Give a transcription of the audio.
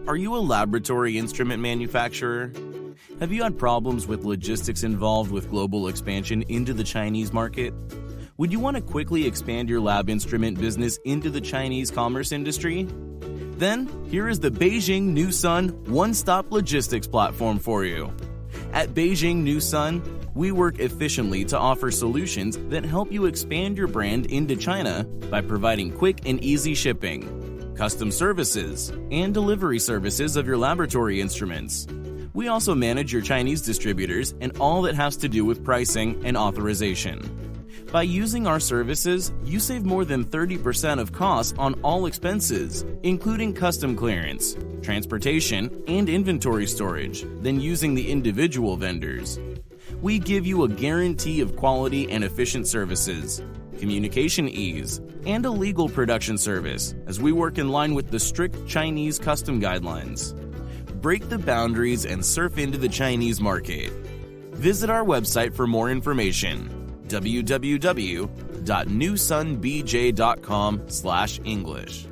Are you a laboratory instrument manufacturer? Have you had problems with logistics involved with global expansion into the Chinese market? Would you want to quickly expand your lab instrument business into the Chinese commerce industry? Then, here is the Beijing New Sun one-stop logistics platform for you. At Beijing New Sun, we work efficiently to offer solutions that help you expand your brand into China by providing quick and easy shipping, custom services, and delivery services of your laboratory instruments. We also manage your Chinese distributors and all that has to do with pricing and authorization. By using our services, you save more than 30% of costs on all expenses, including custom clearance, transportation, and inventory storage, than using the individual vendors. We give you a guarantee of quality and efficient services, communication ease, and a legal production service, as we work in line with the strict Chinese custom guidelines. Break the boundaries and surf into the Chinese market. Visit our website for more information: www.newsunbj.com/English.